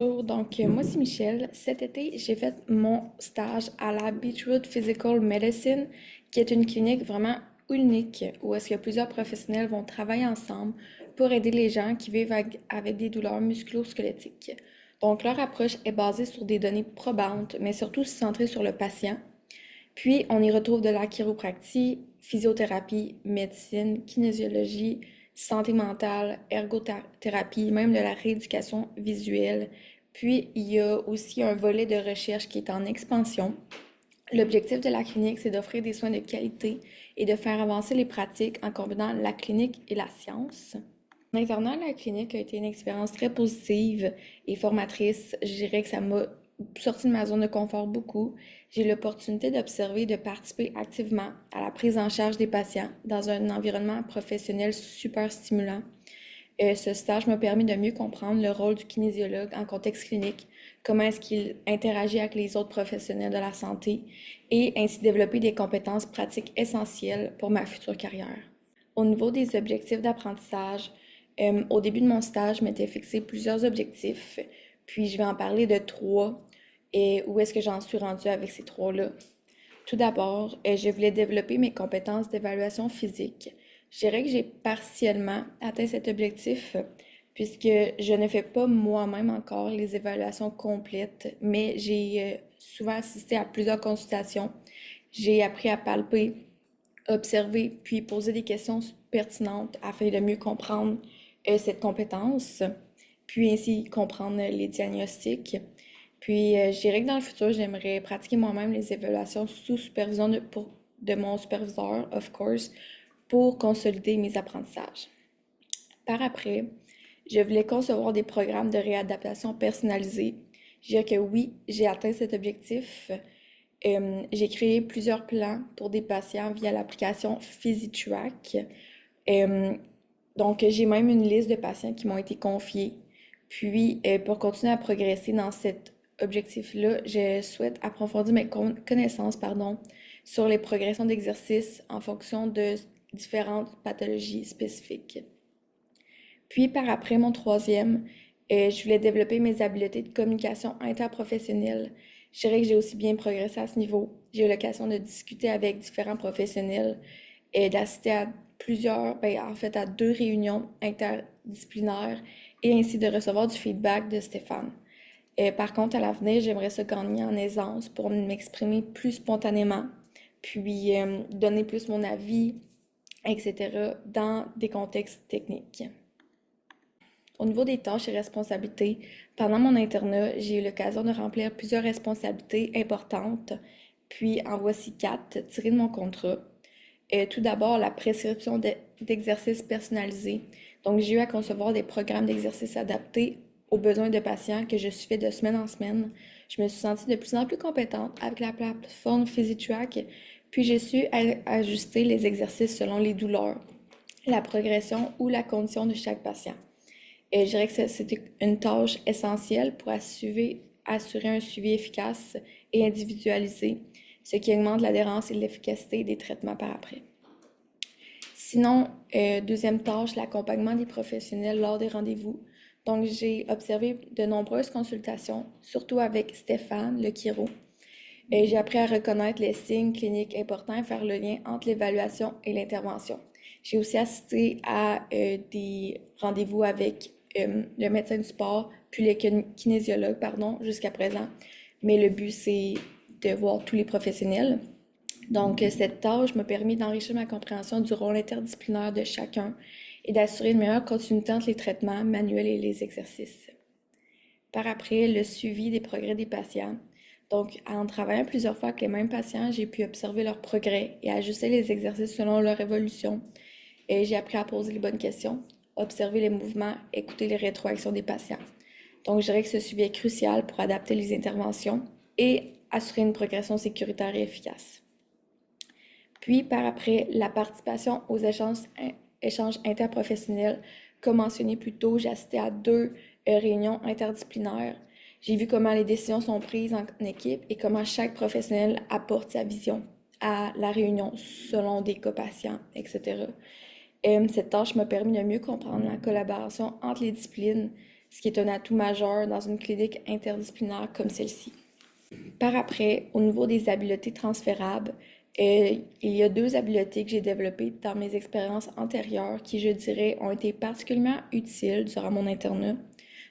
Bonjour, moi c'est Michelle. Cet été, j'ai fait mon stage à la Beachwood Physical Medicine, qui est une clinique vraiment unique où est-ce que plusieurs professionnels vont travailler ensemble pour aider les gens qui vivent avec des douleurs musculo-squelettiques. Donc leur approche est basée sur des données probantes, mais surtout centrée sur le patient. Puis, on y retrouve de la chiropractie, physiothérapie, médecine, kinésiologie, santé mentale, ergothérapie, même de la rééducation visuelle. Puis, il y a aussi un volet de recherche qui est en expansion. L'objectif de la clinique, c'est d'offrir des soins de qualité et de faire avancer les pratiques en combinant la clinique et la science. L'internat à la clinique a été une expérience très positive et formatrice. Je dirais que ça m'a sorti de ma zone de confort beaucoup. J'ai eu l'opportunité d'observer et de participer activement à la prise en charge des patients dans un environnement professionnel super stimulant. Ce stage m'a permis de mieux comprendre le rôle du kinésiologue en contexte clinique, comment est-ce qu'il interagit avec les autres professionnels de la santé et ainsi développer des compétences pratiques essentielles pour ma future carrière. Au niveau des objectifs d'apprentissage, au début de mon stage, je m'étais fixé plusieurs objectifs, puis je vais en parler de trois et où est-ce que j'en suis rendue avec ces trois-là. Tout d'abord, je voulais développer mes compétences d'évaluation physique. Je dirais que j'ai partiellement atteint cet objectif puisque je ne fais pas moi-même encore les évaluations complètes, mais j'ai souvent assisté à plusieurs consultations. J'ai appris à palper, observer, puis poser des questions pertinentes afin de mieux comprendre cette compétence, puis ainsi comprendre les diagnostics. Puis je dirais que dans le futur, j'aimerais pratiquer moi-même les évaluations sous supervision de mon superviseur, of course, pour consolider mes apprentissages. Par après, je voulais concevoir des programmes de réadaptation personnalisés. Je dirais que oui, j'ai atteint cet objectif. J'ai créé plusieurs plans pour des patients via l'application PhysiTrack. Euh, donc, j'ai même une liste de patients qui m'ont été confiés. Puis, pour continuer à progresser dans cet objectif-là, je souhaite approfondir mes connaissances, pardon, sur les progressions d'exercice en fonction de différentes pathologies spécifiques. Puis par après, mon troisième, je voulais développer mes habiletés de communication interprofessionnelle. Je dirais que j'ai aussi bien progressé à ce niveau. J'ai eu l'occasion de discuter avec différents professionnels et d'assister à en fait à deux réunions interdisciplinaires et ainsi de recevoir du feedback de Stéphane. Par contre, à l'avenir, j'aimerais ça gagner en aisance pour m'exprimer plus spontanément, puis donner plus mon avis, etc., dans des contextes techniques. Au niveau des tâches et responsabilités, pendant mon internat, j'ai eu l'occasion de remplir plusieurs responsabilités importantes, puis en voici quatre tirées de mon contrat. Tout d'abord, la prescription d'exercices personnalisés. Donc, j'ai eu à concevoir des programmes d'exercices adaptés aux besoins de patients que je suivais de semaine en semaine. Je me suis sentie de plus en plus compétente avec la plateforme PhysiTrack, puis j'ai su ajuster les exercices selon les douleurs, la progression ou la condition de chaque patient. Et je dirais que c'était une tâche essentielle pour assurer un suivi efficace et individualisé, ce qui augmente l'adhérence et l'efficacité des traitements par après. Sinon, deuxième tâche, l'accompagnement des professionnels lors des rendez-vous. Donc, j'ai observé de nombreuses consultations, surtout avec Stéphane, le chiro. Et j'ai appris à reconnaître les signes cliniques importants et faire le lien entre l'évaluation et l'intervention. J'ai aussi assisté à des rendez-vous avec le médecin du sport, puis le kinésiologue, pardon, jusqu'à présent. Mais le but, c'est de voir tous les professionnels. Donc, cette tâche m'a permis d'enrichir ma compréhension du rôle interdisciplinaire de chacun et d'assurer une meilleure continuité entre les traitements manuels et les exercices. Par après, le suivi des progrès des patients. Donc, en travaillant plusieurs fois avec les mêmes patients, j'ai pu observer leurs progrès et ajuster les exercices selon leur évolution. Et j'ai appris à poser les bonnes questions, observer les mouvements, écouter les rétroactions des patients. Donc, je dirais que ce suivi est crucial pour adapter les interventions et assurer une progression sécuritaire et efficace. Puis, par après, la participation aux échanges interprofessionnels. Comme mentionné plus tôt, j'ai assisté à deux réunions interdisciplinaires. J'ai vu comment les décisions sont prises en équipe et comment chaque professionnel apporte sa vision à la réunion selon des cas patients, etc. Cette tâche m'a permis de mieux comprendre la collaboration entre les disciplines, ce qui est un atout majeur dans une clinique interdisciplinaire comme celle-ci. Par après, au niveau des habiletés transférables, il y a deux habiletés que j'ai développées dans mes expériences antérieures qui, je dirais, ont été particulièrement utiles durant mon internat.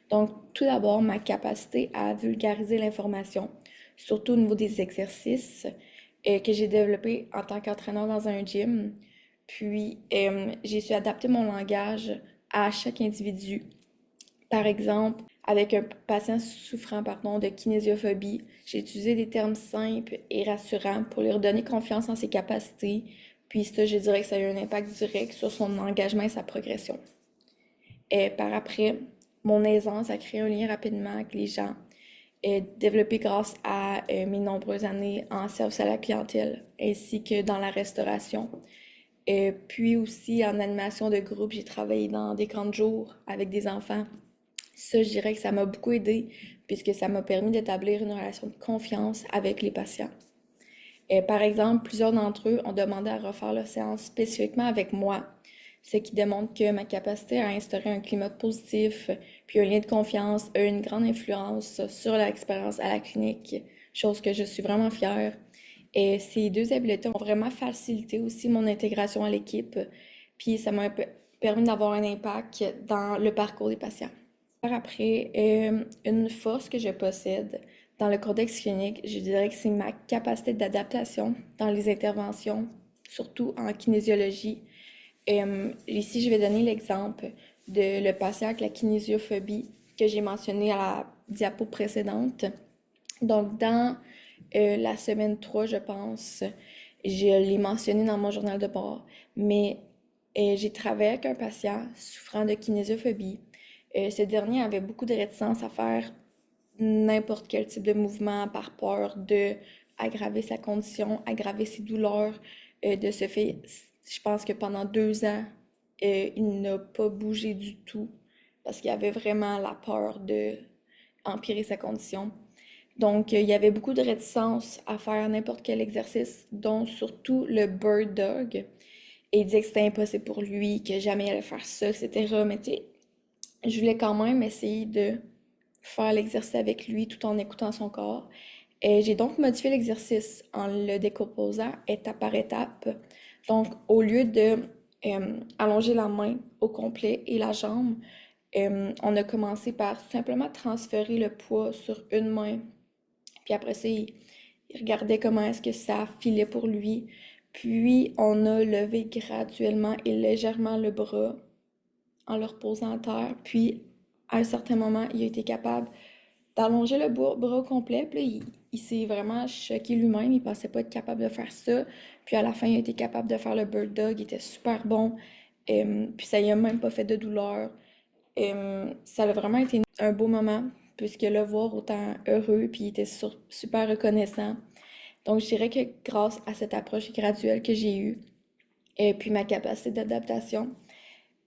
Donc, tout d'abord, ma capacité à vulgariser l'information, surtout au niveau des exercices que j'ai développé en tant qu'entraîneur dans un gym. Puis, j'ai su adapter mon langage à chaque individu. Par exemple, avec un patient souffrant, pardon, de kinésiophobie, j'ai utilisé des termes simples et rassurants pour lui redonner confiance en ses capacités. Puis ça, je dirais que ça a eu un impact direct sur son engagement et sa progression. Et par après, mon aisance à créer un lien rapidement avec les gens est développée grâce à mes nombreuses années en service à la clientèle ainsi que dans la restauration. Puis aussi en animation de groupe, j'ai travaillé dans des camps de jour avec des enfants. Ça, je dirais que ça m'a beaucoup aidé puisque ça m'a permis d'établir une relation de confiance avec les patients. Par exemple, plusieurs d'entre eux ont demandé à refaire leur séance spécifiquement avec moi, ce qui démontre que ma capacité à instaurer un climat positif puis un lien de confiance a une grande influence sur l'expérience à la clinique, chose que je suis vraiment fière. Et ces deux habiletés ont vraiment facilité aussi mon intégration à l'équipe, puis ça m'a permis d'avoir un impact dans le parcours des patients. Par après, une force que je possède dans le contexte clinique, je dirais que c'est ma capacité d'adaptation dans les interventions, surtout en kinésiologie. Ici, je vais donner l'exemple de le patient avec la kinésiophobie que j'ai mentionné à la diapo précédente. Donc, dans la semaine 3, je pense, je l'ai mentionné dans mon journal de bord, mais j'ai travaillé avec un patient souffrant de kinésiophobie. Ce dernier avait beaucoup de réticence à faire n'importe quel type de mouvement par peur de aggraver sa condition, aggraver ses douleurs. De ce fait, je pense que pendant 2 ans, il n'a pas bougé du tout parce qu'il avait vraiment la peur de empirer sa condition. Donc, il y avait beaucoup de réticence à faire n'importe quel exercice, dont surtout le bird dog. Et il disait que c'était impossible pour lui, que jamais il allait faire ça, etc. Mais tu sais, je voulais quand même essayer de faire l'exercice avec lui tout en écoutant son corps. Et j'ai donc modifié l'exercice en le décomposant étape par étape. Donc, au lieu de allonger la main au complet et la jambe, on a commencé par simplement transférer le poids sur une main. Puis après ça, il regardait comment est-ce que ça filait pour lui. Puis, on a levé graduellement et légèrement le bras en le reposant à terre. Puis, à un certain moment, il a été capable d'allonger le bras au complet. Puis là, il s'est vraiment choqué lui-même. Il pensait pas être capable de faire ça. Puis à la fin, il a été capable de faire le bird dog. Il était super bon. Puis ça lui a même pas fait de douleur. Ça a vraiment été un beau moment, puisque le voir autant heureux, puis il était super reconnaissant. Donc je dirais que grâce à cette approche graduelle que j'ai eue, et puis ma capacité d'adaptation,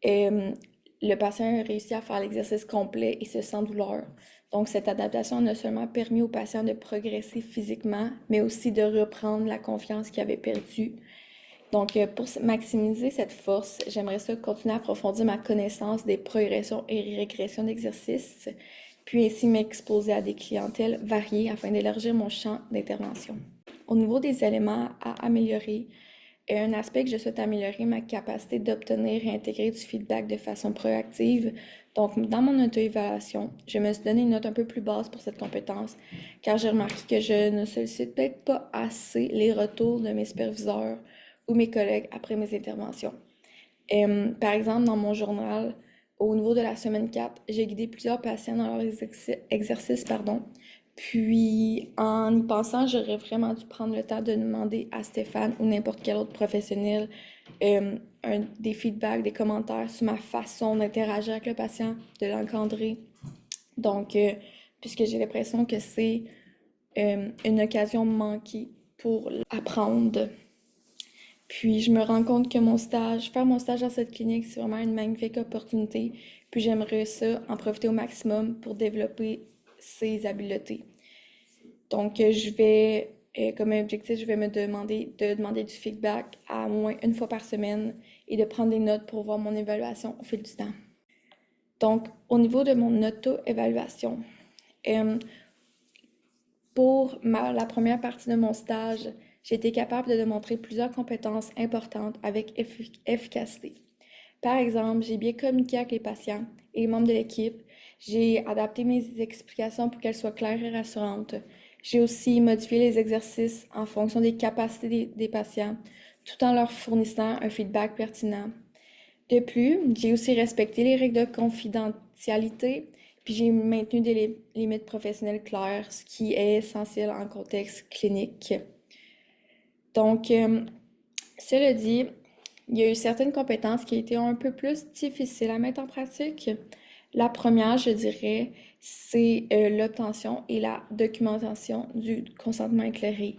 euh, le patient a réussi à faire l'exercice complet et se sans douleur. Donc, cette adaptation a non seulement permis au patient de progresser physiquement, mais aussi de reprendre la confiance qu'il avait perdue. Donc, pour maximiser cette force, j'aimerais ça continuer à approfondir ma connaissance des progressions et régressions d'exercice, puis ainsi m'exposer à des clientèles variées afin d'élargir mon champ d'intervention. Au niveau des éléments à améliorer, un aspect que je souhaite améliorer, ma capacité d'obtenir et intégrer du feedback de façon proactive. Donc, dans mon auto-évaluation, je me suis donné une note un peu plus basse pour cette compétence, car j'ai remarqué que je ne sollicite peut-être pas assez les retours de mes superviseurs ou mes collègues après mes interventions. Par exemple, dans mon journal, au niveau de la semaine 4, j'ai guidé plusieurs patients dans leurs exercices, pardon. Puis, en y pensant, j'aurais vraiment dû prendre le temps de demander à Stéphane ou n'importe quel autre professionnel des feedbacks, des commentaires sur ma façon d'interagir avec le patient, de l'encadrer. Donc, puisque j'ai l'impression que c'est une occasion manquée pour apprendre. Puis je me rends compte que faire mon stage dans cette clinique, c'est vraiment une magnifique opportunité. Puis j'aimerais ça en profiter au maximum pour développer ces habiletés. Donc comme objectif, je vais me demander de demander du feedback à moins une fois par semaine et de prendre des notes pour voir mon évaluation au fil du temps. Donc, au niveau de mon auto-évaluation, euh, pour la première partie de mon stage, j'ai été capable de démontrer plusieurs compétences importantes avec efficacité. Par exemple, j'ai bien communiqué avec les patients et les membres de l'équipe. J'ai adapté mes explications pour qu'elles soient claires et rassurantes. J'ai aussi modifié les exercices en fonction des capacités des patients, tout en leur fournissant un feedback pertinent. De plus, j'ai aussi respecté les règles de confidentialité, puis j'ai maintenu des limites professionnelles claires, ce qui est essentiel en contexte clinique. Donc, cela dit, il y a eu certaines compétences qui étaient un peu plus difficiles à mettre en pratique. La première, je dirais, c'est l'obtention et la documentation du consentement éclairé.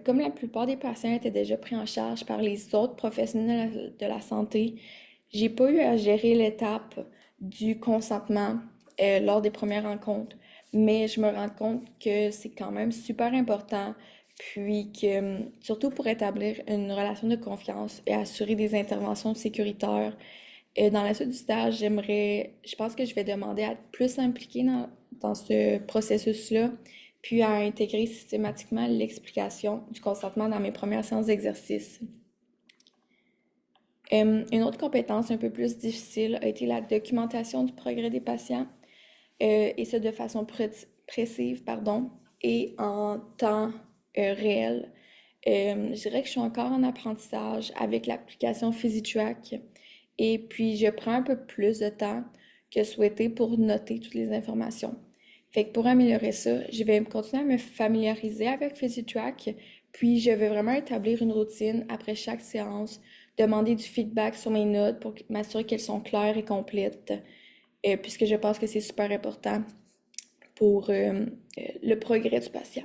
Comme la plupart des patients étaient déjà pris en charge par les autres professionnels de la santé, j'ai pas eu à gérer l'étape du consentement lors des premières rencontres, mais je me rends compte que c'est quand même super important, puis que surtout pour établir une relation de confiance et assurer des interventions sécuritaires. Dans la suite du stage, je pense que je vais demander à être plus impliquée dans ce processus-là, puis à intégrer systématiquement l'explication du consentement dans mes premières séances d'exercice. Une autre compétence un peu plus difficile a été la documentation du progrès des patients, et ce de façon précise, pardon, et en temps réel. Je dirais que je suis encore en apprentissage avec l'application PhysiTrack et puis je prends un peu plus de temps que souhaité pour noter toutes les informations. Fait que pour améliorer ça, je vais continuer à me familiariser avec PhysiTrack, puis je vais vraiment établir une routine après chaque séance, demander du feedback sur mes notes pour m'assurer qu'elles sont claires et complètes, puisque je pense que c'est super important pour le progrès du patient.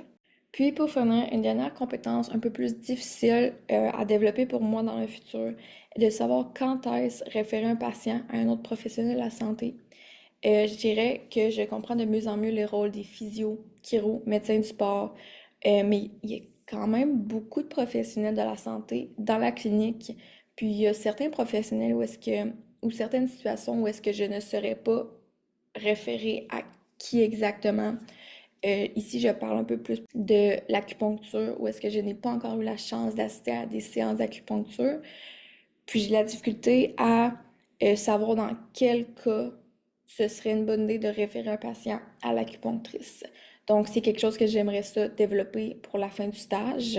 Puis pour finir, une dernière compétence un peu plus difficile à développer pour moi dans le futur est de savoir quand est-ce référer un patient à un autre professionnel de la santé. Je dirais que je comprends de mieux en mieux les rôles des physios, chiro, médecins du sport, mais il y a quand même beaucoup de professionnels de la santé dans la clinique. Puis il y a certains professionnels ou certaines situations où est-ce que je ne saurais pas référer à qui exactement. Ici, je parle un peu plus de l'acupuncture, où est-ce que je n'ai pas encore eu la chance d'assister à des séances d'acupuncture. Puis j'ai la difficulté à savoir dans quel cas ce serait une bonne idée de référer un patient à l'acupunctrice. Donc, c'est quelque chose que j'aimerais ça développer pour la fin du stage.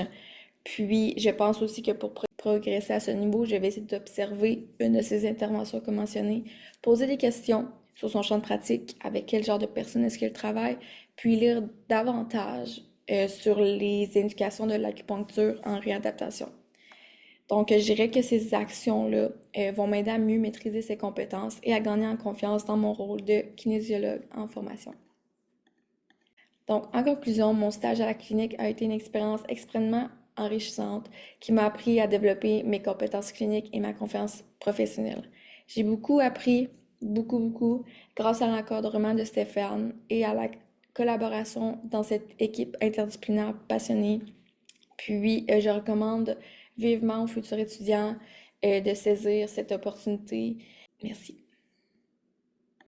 Puis, je pense aussi que pour progresser à ce niveau, je vais essayer d'observer une de ces interventions comme mentionné, poser des questions sur son champ de pratique, avec quel genre de personne est-ce qu'elle travaille, puis lire davantage sur les indications de l'acupuncture en réadaptation. Donc, je dirais que ces actions-là vont m'aider à mieux maîtriser ces compétences et à gagner en confiance dans mon rôle de kinésiologue en formation. Donc, en conclusion, mon stage à la clinique a été une expérience extrêmement enrichissante qui m'a appris à développer mes compétences cliniques et ma confiance professionnelle. J'ai beaucoup appris, beaucoup, grâce à l'encadrement de Stéphane et à la collaboration dans cette équipe interdisciplinaire passionnée. Puis, je recommande vivement aux futurs étudiants de saisir cette opportunité. Merci.